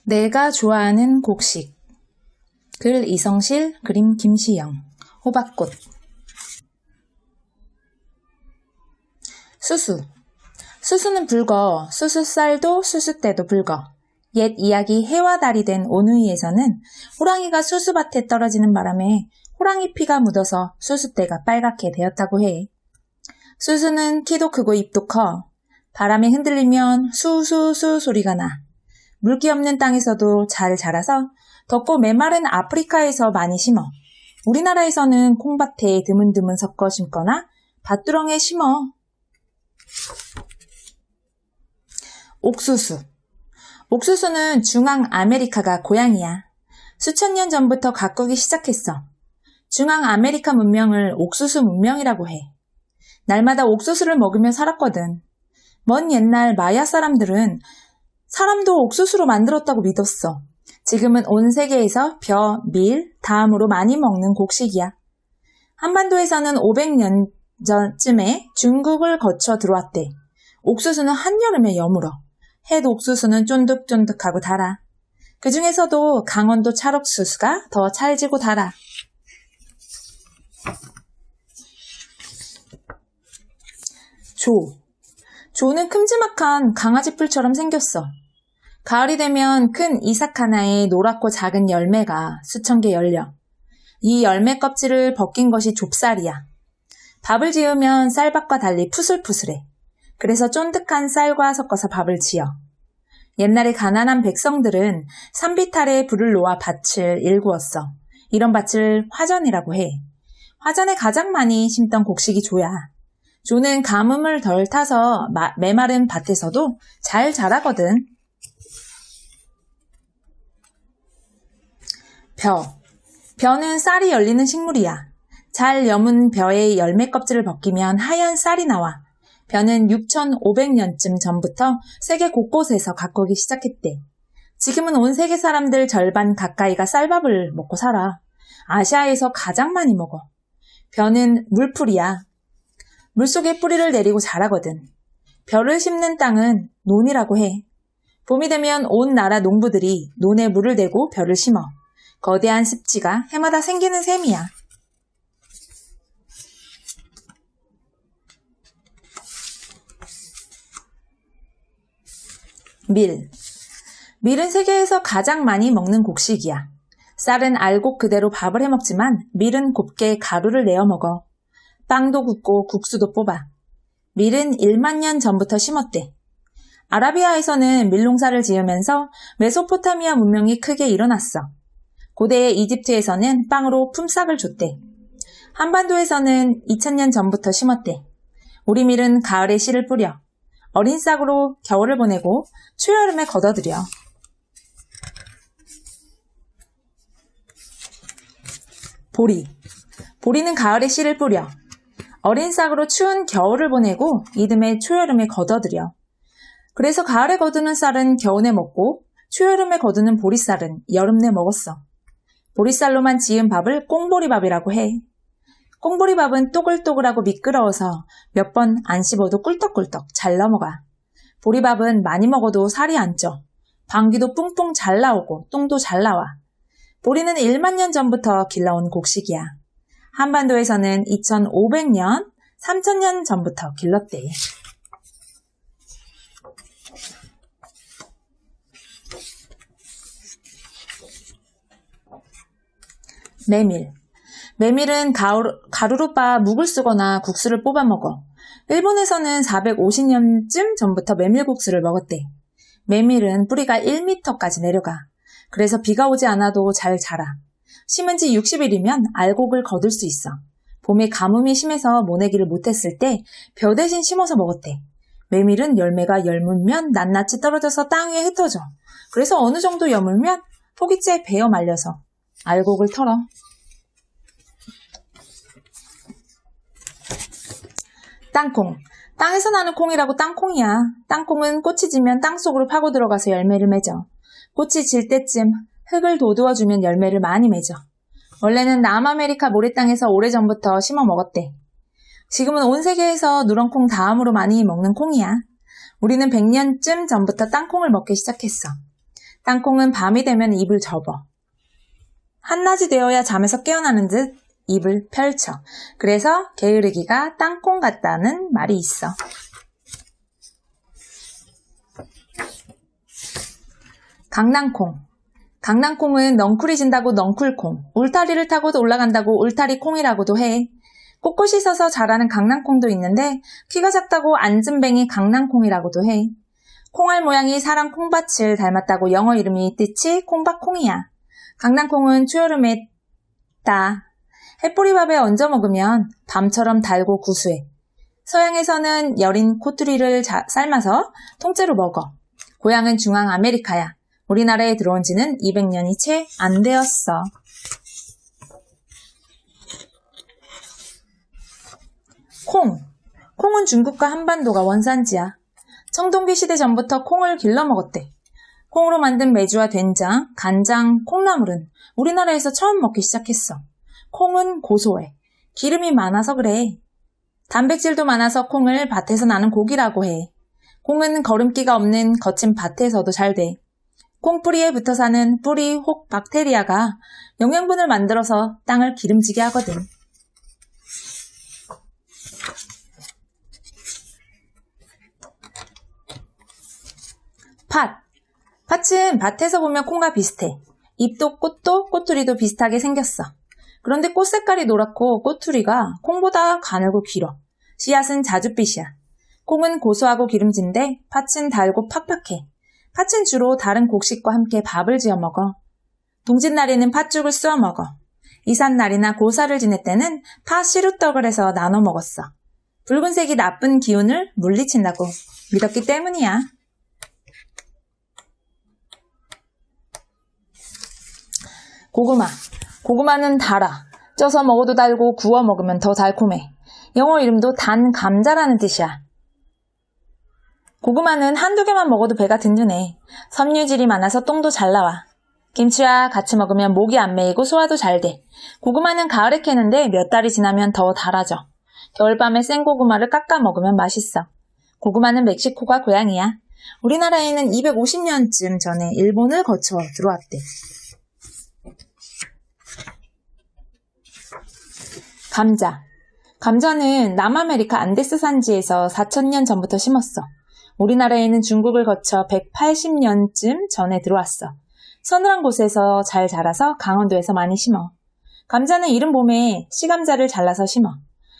내가 좋아하는 곡식. 글 이성실, 그림 김시영. 호박꽃. 수수. 수수는 붉어. 수수쌀도 수수대도 붉어. 옛 이야기 해와 달이 된 오누이에서는 호랑이가 수수밭에 떨어지는 바람에 호랑이 피가 묻어서 수수대가 빨갛게 되었다고 해. 수수는 키도 크고 입도 커. 바람에 흔들리면 수수수 소리가 나. 물기 없는 땅에서도 잘 자라서 덥고 메마른 아프리카에서 많이 심어. 우리나라에서는 콩밭에 드문드문 섞어 심거나 밭두렁에 심어. 옥수수. 옥수수는 중앙 아메리카가 고향이야. 수천 년 전부터 가꾸기 시작했어. 중앙 아메리카 문명을 옥수수 문명이라고 해. 날마다 옥수수를 먹으며 살았거든. 먼 옛날 마야 사람들은 사람도 옥수수로 만들었다고 믿었어. 지금은 온 세계에서 벼, 밀, 다음으로 많이 먹는 곡식이야. 한반도에서는 500년 전쯤에 중국을 거쳐 들어왔대. 옥수수는 한여름에 여물어. 햇 옥수수는 쫀득쫀득하고 달아. 그 중에서도 강원도 찰옥수수가 더 찰지고 달아. 조는 큼지막한 강아지 뿔처럼 생겼어. 가을이 되면 큰 이삭 하나에 노랗고 작은 열매가 수천 개 열려. 이 열매 껍질을 벗긴 것이 좁쌀이야. 밥을 지으면 쌀밥과 달리 푸슬푸슬해. 그래서 쫀득한 쌀과 섞어서 밥을 지어. 옛날에 가난한 백성들은 산빛 아래에 불을 놓아 밭을 일구었어. 이런 밭을 화전이라고 해. 화전에 가장 많이 심던 곡식이 조야. 조는 가뭄을 덜 타서 메마른 밭에서도 잘 자라거든. 벼는 쌀이 열리는 식물이야. 잘 여문 벼의 열매 껍질을 벗기면 하얀 쌀이 나와. 벼는 6,500년쯤 전부터 세계 곳곳에서 가꾸기 시작했대. 지금은 온 세계 사람들 절반 가까이가 쌀밥을 먹고 살아. 아시아에서 가장 많이 먹어. 벼는 물풀이야. 물속에 뿌리를 내리고 자라거든. 벼를 심는 땅은 논이라고 해. 봄이 되면 온 나라 농부들이 논에 물을 대고 벼를 심어. 거대한 습지가 해마다 생기는 셈이야. 밀은 세계에서 가장 많이 먹는 곡식이야. 쌀은 알곡 그대로 밥을 해먹지만 밀은 곱게 가루를 내어 먹어. 빵도 굽고 국수도 뽑아. 밀은 1만 년 전부터 심었대. 아라비아에서는 밀농사를 지으면서 메소포타미아 문명이 크게 일어났어. 고대의 이집트에서는 빵으로 품삯을 줬대. 한반도에서는 2000년 전부터 심었대. 우리 밀은 가을에 씨를 뿌려. 어린 싹으로 겨울을 보내고 초여름에 걷어들여. 보리는 가을에 씨를 뿌려. 어린 싹으로 추운 겨울을 보내고 이듬해 초여름에 걷어들여. 그래서 가을에 거두는 쌀은 겨울에 먹고 초여름에 거두는 보리쌀은 여름 내 먹었어. 보리쌀로만 지은 밥을 꽁보리밥이라고 해. 꽁보리밥은 또글또글하고 미끄러워서 몇 번 안 씹어도 꿀떡꿀떡 잘 넘어가. 보리밥은 많이 먹어도 살이 안 쪄. 방귀도 뿡뿡 잘 나오고 똥도 잘 나와. 보리는 1만 년 전부터 길러온 곡식이야. 한반도에서는 2500년, 3000년 전부터 길렀대. 메밀은 가루로 빻아 묵을 쓰거나 국수를 뽑아 먹어. 일본에서는 450년쯤 전부터 메밀국수를 먹었대. 메밀은 뿌리가 1m까지 내려가. 그래서 비가 오지 않아도 잘 자라. 심은 지 60일이면 알곡을 거둘 수 있어. 봄에 가뭄이 심해서 모내기를 못했을 때 벼 대신 심어서 먹었대. 메밀은 열매가 열물면 낱낱이 떨어져서 땅 위에 흩어져. 그래서 어느 정도 여물면 포기째 베어 말려서 알곡을 털어. 땅콩. 땅에서 나는 콩이라고 땅콩이야. 땅콩은 꽃이 지면 땅속으로 파고 들어가서 열매를 맺어. 꽃이 질 때쯤 흙을 도두어주면 열매를 많이 맺어. 원래는 남아메리카 모래땅에서 오래전부터 심어 먹었대. 지금은 온 세계에서 누런콩 다음으로 많이 먹는 콩이야. 우리는 100년쯤 전부터 땅콩을 먹기 시작했어. 땅콩은 밤이 되면 입을 접어. 한낮이 되어야 잠에서 깨어나는 듯 입을 펼쳐. 그래서 게으르기가 땅콩 같다는 말이 있어. 강낭콩. 강낭콩은 넝쿨이 진다고 넝쿨콩, 울타리를 타고도 올라간다고 울타리콩이라고도 해. 꼿꼿이 서서 자라는 강낭콩도 있는데 키가 작다고 앉은뱅이 강낭콩이라고도 해. 콩알 모양이 사람 콩밭을 닮았다고 영어 이름이 뜻이 콩밭콩이야. 강낭콩은 초여름에 따. 햇보리밥에 얹어 먹으면 밤처럼 달고 구수해. 서양에서는 여린 코투리를 삶아서 통째로 먹어. 고향은 중앙 아메리카야. 우리나라에 들어온 지는 200년이 채 안 되었어. 콩. 콩은 중국과 한반도가 원산지야. 청동기 시대 전부터 콩을 길러 먹었대. 콩으로 만든 메주와 된장, 간장, 콩나물은 우리나라에서 처음 먹기 시작했어. 콩은 고소해. 기름이 많아서 그래. 단백질도 많아서 콩을 밭에서 나는 고기라고 해. 콩은 거름기가 없는 거친 밭에서도 잘 돼. 콩뿌리에 붙어 사는 뿌리 혹 박테리아가 영양분을 만들어서 땅을 기름지게 하거든. 팥. 팥은 밭에서 보면 콩과 비슷해. 잎도 꽃도 꼬투리도 비슷하게 생겼어. 그런데 꽃 색깔이 노랗고 꼬투리가 콩보다 가늘고 길어. 씨앗은 자줏빛이야. 콩은 고소하고 기름진데 팥은 달고 팍팍해. 팥은 주로 다른 곡식과 함께 밥을 지어 먹어. 동짓날에는 팥죽을 쑤어 먹어. 이삿날이나 고사를 지낼 때는 팥 시루떡을 해서 나눠 먹었어. 붉은색이 나쁜 기운을 물리친다고 믿었기 때문이야. 고구마. 고구마는 달아. 쪄서 먹어도 달고 구워 먹으면 더 달콤해. 영어 이름도 단 감자라는 뜻이야. 고구마는 한두 개만 먹어도 배가 든든해. 섬유질이 많아서 똥도 잘 나와. 김치와 같이 먹으면 목이 안 메이고 소화도 잘 돼. 고구마는 가을에 캐는데 몇 달이 지나면 더 달아져. 겨울밤에 생고구마를 깎아 먹으면 맛있어. 고구마는 멕시코가 고향이야. 우리나라에는 250년쯤 전에 일본을 거쳐 들어왔대. 감자. 감자는 남아메리카 안데스 산지에서 4,000년 전부터 심었어. 우리나라에는 중국을 거쳐 180년쯤 전에 들어왔어. 서늘한 곳에서 잘 자라서 강원도에서 많이 심어. 감자는 이른 봄에 씨감자를 잘라서 심어.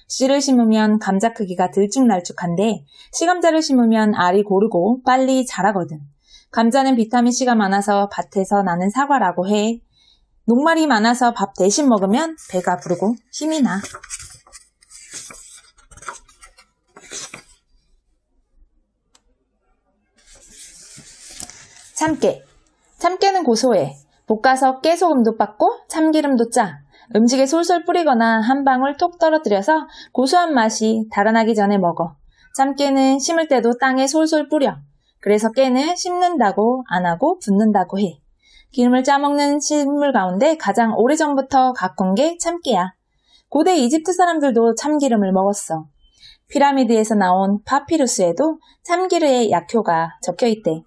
씨를 심으면 감자 크기가 들쭉날쭉한데 씨감자를 심으면 알이 고르고 빨리 자라거든. 감자는 비타민C가 많아서 밭에서 나는 사과라고 해. 녹말이 많아서 밥 대신 먹으면 배가 부르고 힘이 나. 참깨. 참깨는 고소해. 볶아서 깨소금도 빻고 참기름도 짜. 음식에 솔솔 뿌리거나 한 방울 톡 떨어뜨려서 고소한 맛이 달아나기 전에 먹어. 참깨는 심을 때도 땅에 솔솔 뿌려. 그래서 깨는 심는다고 안 하고 붓는다고 해. 기름을 짜먹는 식물 가운데 가장 오래전부터 가꾼 게 참깨야. 고대 이집트 사람들도 참기름을 먹었어. 피라미드에서 나온 파피루스에도 참기름의 약효가 적혀있대.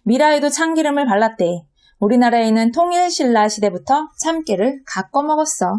미라에도 참기름을 발랐대. 우리나라에는 통일신라 시대부터 참깨를 가꿔 먹었어.